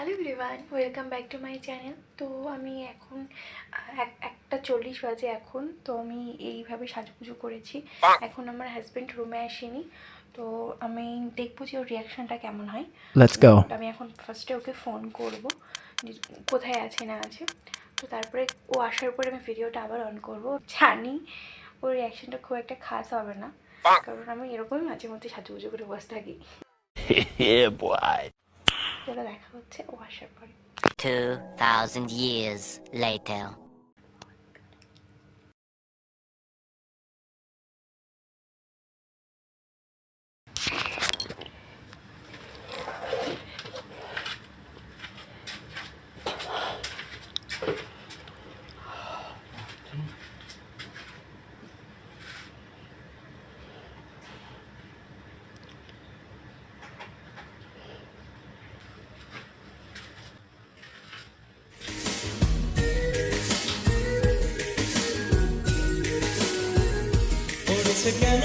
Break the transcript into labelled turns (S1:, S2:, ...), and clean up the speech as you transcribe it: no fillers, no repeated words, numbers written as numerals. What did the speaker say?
S1: Hello everyone, welcome back to my channel. তো আমি এখন 1:40 বাজে এখন। তো আমি এইভাবে সাজুগুজু করেছি। এখন আমার হাজব্যান্ড রুমে আসেনি, তো আমি দেখবো যে ওর রিয়াকশানটা কেমন হয়।
S2: Let's go.
S1: আমি এখন ফার্স্টে ওকে ফোন করব যে কোথায় আছে না আছে। তো তারপরে ও আসার পরে আমি ভিডিওটা আবার অন করব। জানি ওর রিয়াকশানটা খুব একটা খাস হবে না, কারণ আমি এরকমই মাঝে মধ্যে সাজুগুজু করে বসে থাকি।
S2: Yeah, boy.
S1: চলো দেখা হচ্ছে ও আসার পরে।
S3: 2,000 years later.
S4: পড়েছে কেন